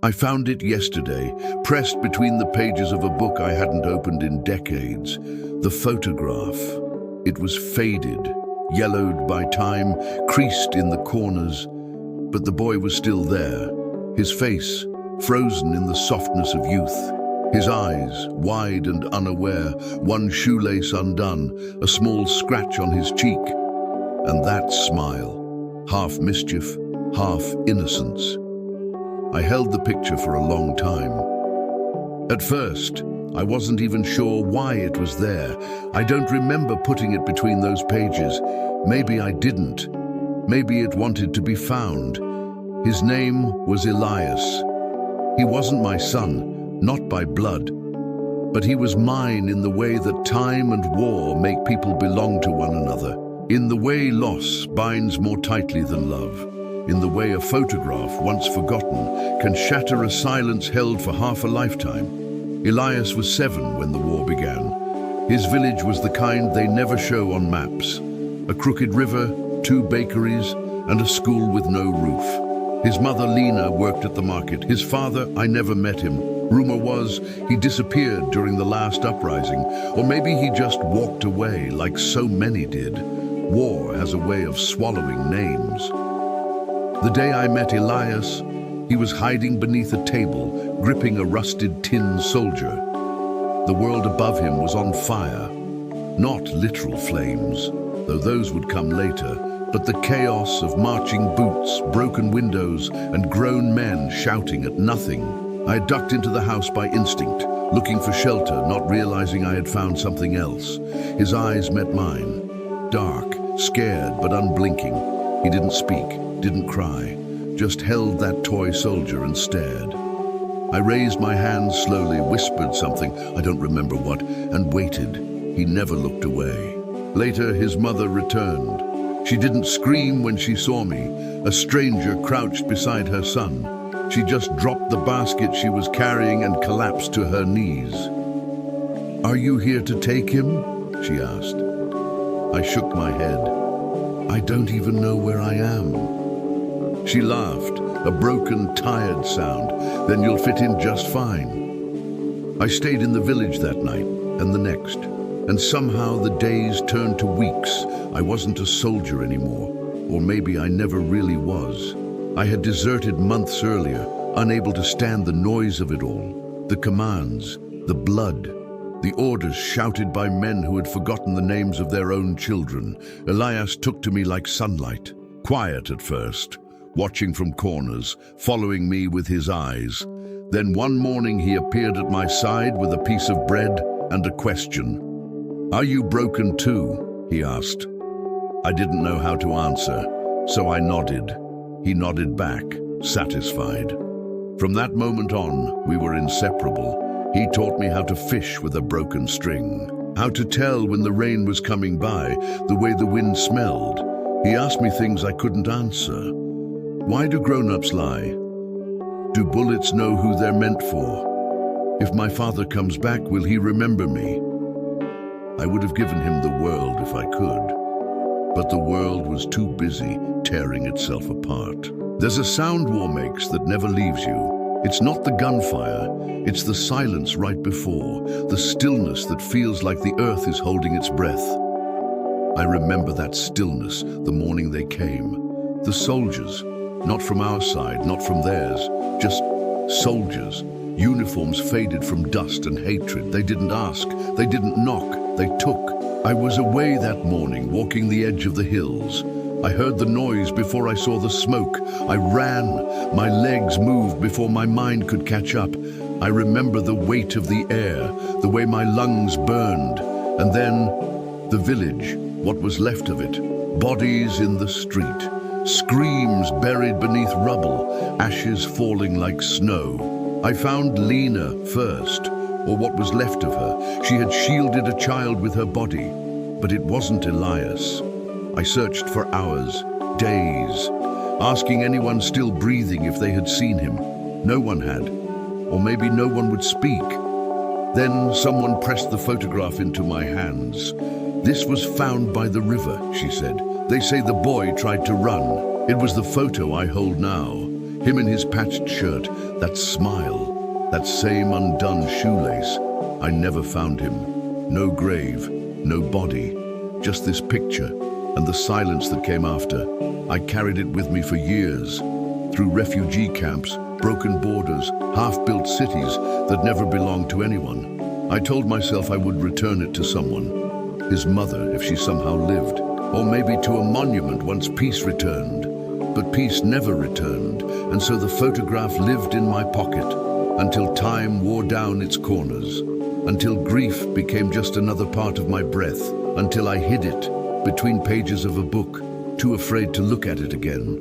I found it yesterday, pressed between the pages of a book I hadn't opened in decades. The photograph. It was faded, yellowed by time, creased in the corners, but the boy was still there, his face frozen in the softness of youth. His eyes, wide and unaware, one shoelace undone, a small scratch on his cheek. And that smile, half mischief, half innocence. I held the picture for a long time. At first, I wasn't even sure why it was there. I don't remember putting it between those pages. Maybe I didn't. Maybe it wanted to be found. His name was Elias. He wasn't my son. Not by blood, but he was mine in the way that time and war make people belong to one another, in the way loss binds more tightly than love, in the way a photograph, once forgotten, can shatter a silence held for half a lifetime. Elias was 7 when the war began. His village was the kind they never show on maps. A crooked river, 2 bakeries, and a school with no roof. His mother, Lena, worked at the market. His father, I never met him. Rumor was he disappeared during the last uprising, or maybe he just walked away like so many did. War has a way of swallowing names. The day I met Elias, he was hiding beneath a table, gripping a rusted tin soldier. The world above him was on fire. Not literal flames, though those would come later, but the chaos of marching boots, broken windows, and grown men shouting at nothing. I ducked into the house by instinct, looking for shelter, not realizing I had found something else. His eyes met mine, dark, scared but unblinking. He didn't speak, didn't cry, just held that toy soldier and stared. I raised my hand slowly, whispered something, I don't remember what, and waited. He never looked away. Later, his mother returned. She didn't scream when she saw me. A stranger crouched beside her son. She just dropped the basket she was carrying and collapsed to her knees. "Are you here to take him?" she asked. I shook my head. "I don't even know where I am." She laughed, a broken, tired sound. "Then you'll fit in just fine." I stayed in the village that night and the next, and somehow the days turned to weeks. I wasn't a soldier anymore, or maybe I never really was. I had deserted months earlier, unable to stand the noise of it all. The commands, the blood, the orders shouted by men who had forgotten the names of their own children. Elias took to me like sunlight, quiet at first, watching from corners, following me with his eyes. Then one morning he appeared at my side with a piece of bread and a question. "Are you broken too?" he asked. I didn't know how to answer, so I nodded. He nodded back, satisfied. From that moment on, we were inseparable. He taught me how to fish with a broken string, how to tell when the rain was coming by, the way the wind smelled. He asked me things I couldn't answer. Why do grown-ups lie? Do bullets know who they're meant for? If my father comes back, will he remember me? I would have given him the world if I could. But the world was too busy tearing itself apart. There's a sound war makes that never leaves you. It's not the gunfire, it's the silence right before, the stillness that feels like the earth is holding its breath. I remember that stillness the morning they came. The soldiers, not from our side, not from theirs, just soldiers. Uniforms faded from dust and hatred. They didn't ask, they didn't knock, they took. I was away that morning, walking the edge of the hills. I heard the noise before I saw the smoke. I ran. My legs moved before my mind could catch up. I remember the weight of the air, the way my lungs burned. And then, the village, what was left of it. Bodies in the street. Screams buried beneath rubble, ashes falling like snow. I found Lena first, or what was left of her. She had shielded a child with her body, but it wasn't Elias. I searched for hours, days, asking anyone still breathing if they had seen him. No one had, or maybe no one would speak. Then someone pressed the photograph into my hands. "This was found by the river," she said. "They say the boy tried to run." It was the photo I hold now. Him in his patched shirt, that smile, that same undone shoelace. I never found him. No grave, no body, just this picture and the silence that came after. I carried it with me for years, through refugee camps, broken borders, half-built cities that never belonged to anyone. I told myself I would return it to someone, his mother if she somehow lived, or maybe to a monument once peace returned. But peace never returned, and so the photograph lived in my pocket until time wore down its corners, until grief became just another part of my breath, until I hid it between pages of a book, too afraid to look at it again.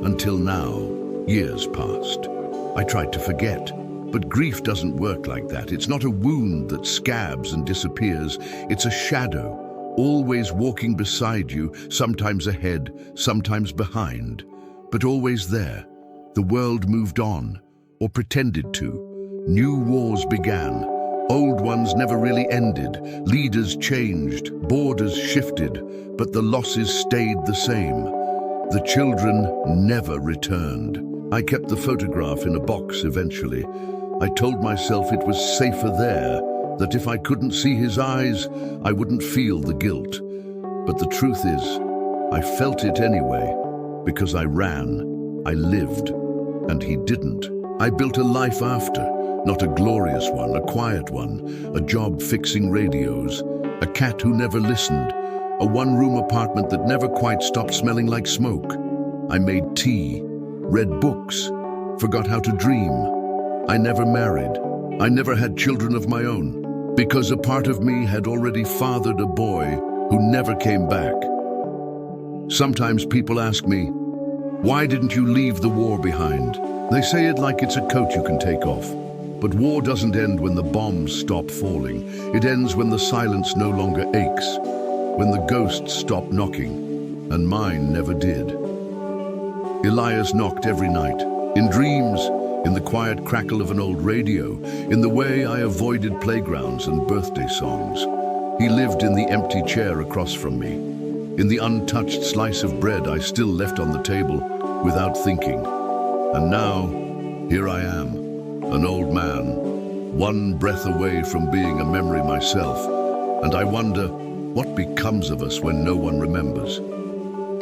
Until now, years passed. I tried to forget, but grief doesn't work like that. It's not a wound that scabs and disappears. It's a shadow, always walking beside you, sometimes ahead, sometimes behind, but always there. The world moved on, or pretended to. New wars began. Old ones never really ended. Leaders changed, borders shifted, but the losses stayed the same. The children never returned. I kept the photograph in a box eventually. I told myself it was safer there, that if I couldn't see his eyes, I wouldn't feel the guilt. But the truth is, I felt it anyway, because I ran, I lived, and he didn't. I built a life after. Not a glorious one, a quiet one, a job fixing radios, a cat who never listened, a one-room apartment that never quite stopped smelling like smoke. I made tea, read books, forgot how to dream. I never married. I never had children of my own, because a part of me had already fathered a boy who never came back. Sometimes people ask me, why didn't you leave the war behind? They say it like it's a coat you can take off. But war doesn't end when the bombs stop falling. It ends when the silence no longer aches, when the ghosts stop knocking, and mine never did. Elias knocked every night, in dreams, in the quiet crackle of an old radio, in the way I avoided playgrounds and birthday songs. He lived in the empty chair across from me, in the untouched slice of bread I still left on the table without thinking. And now, here I am. An old man, one breath away from being a memory myself, and I wonder what becomes of us when no one remembers.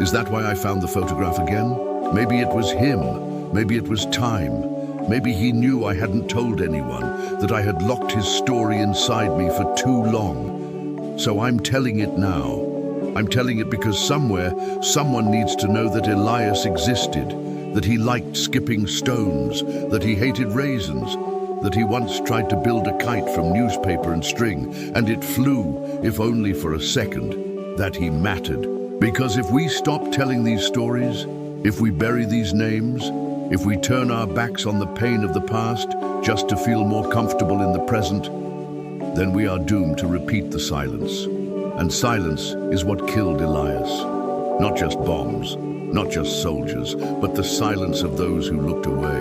Is that why I found the photograph again? Maybe it was him, maybe it was time, maybe he knew I hadn't told anyone, that I had locked his story inside me for too long. So I'm telling it now. I'm telling it because somewhere, someone needs to know that Elias existed, that he liked skipping stones, that he hated raisins, that he once tried to build a kite from newspaper and string, and it flew, if only for a second, that he mattered. Because if we stop telling these stories, if we bury these names, if we turn our backs on the pain of the past just to feel more comfortable in the present, then we are doomed to repeat the silence. And silence is what killed Elias. Not just bombs, not just soldiers, but the silence of those who looked away.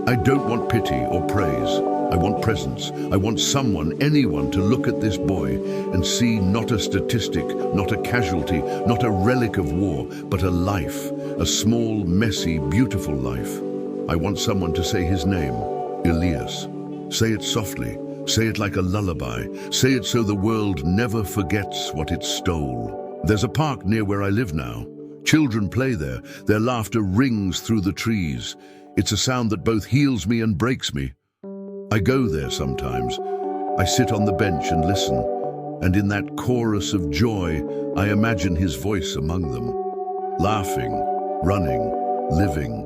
I don't want pity or praise. I want presence. I want someone, anyone, to look at this boy and see not a statistic, not a casualty, not a relic of war, but a life, a small, messy, beautiful life. I want someone to say his name, Elias. Say it softly. Say it like a lullaby. Say it so the world never forgets what it stole. There's a park near where I live now. Children play there. Their laughter rings through the trees. It's a sound that both heals me and breaks me. I go there sometimes. I sit on the bench and listen. And in that chorus of joy, I imagine his voice among them. Laughing, running, living.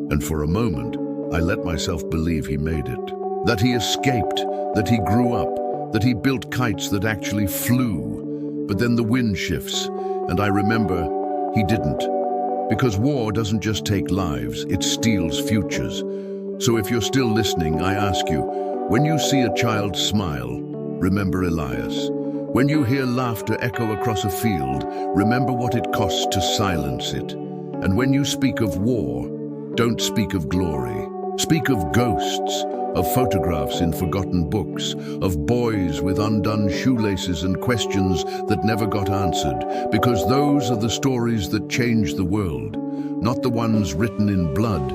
And for a moment, I let myself believe he made it. That he escaped, that he grew up, that he built kites that actually flew. But then the wind shifts, and I remember he didn't. Because war doesn't just take lives, it steals futures. So if you're still listening, I ask you, when you see a child smile, remember Elias. When you hear laughter echo across a field, remember what it costs to silence it. And when you speak of war, don't speak of glory. Speak of ghosts, of photographs in forgotten books, of boys with undone shoelaces and questions that never got answered, because those are the stories that change the world, not the ones written in blood,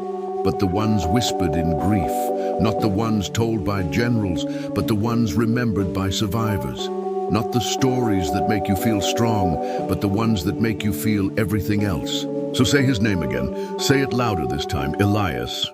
but the ones whispered in grief, not the ones told by generals, but the ones remembered by survivors. Not the stories that make you feel strong, but the ones that make you feel everything else. So say his name again. Say it louder this time. Elias.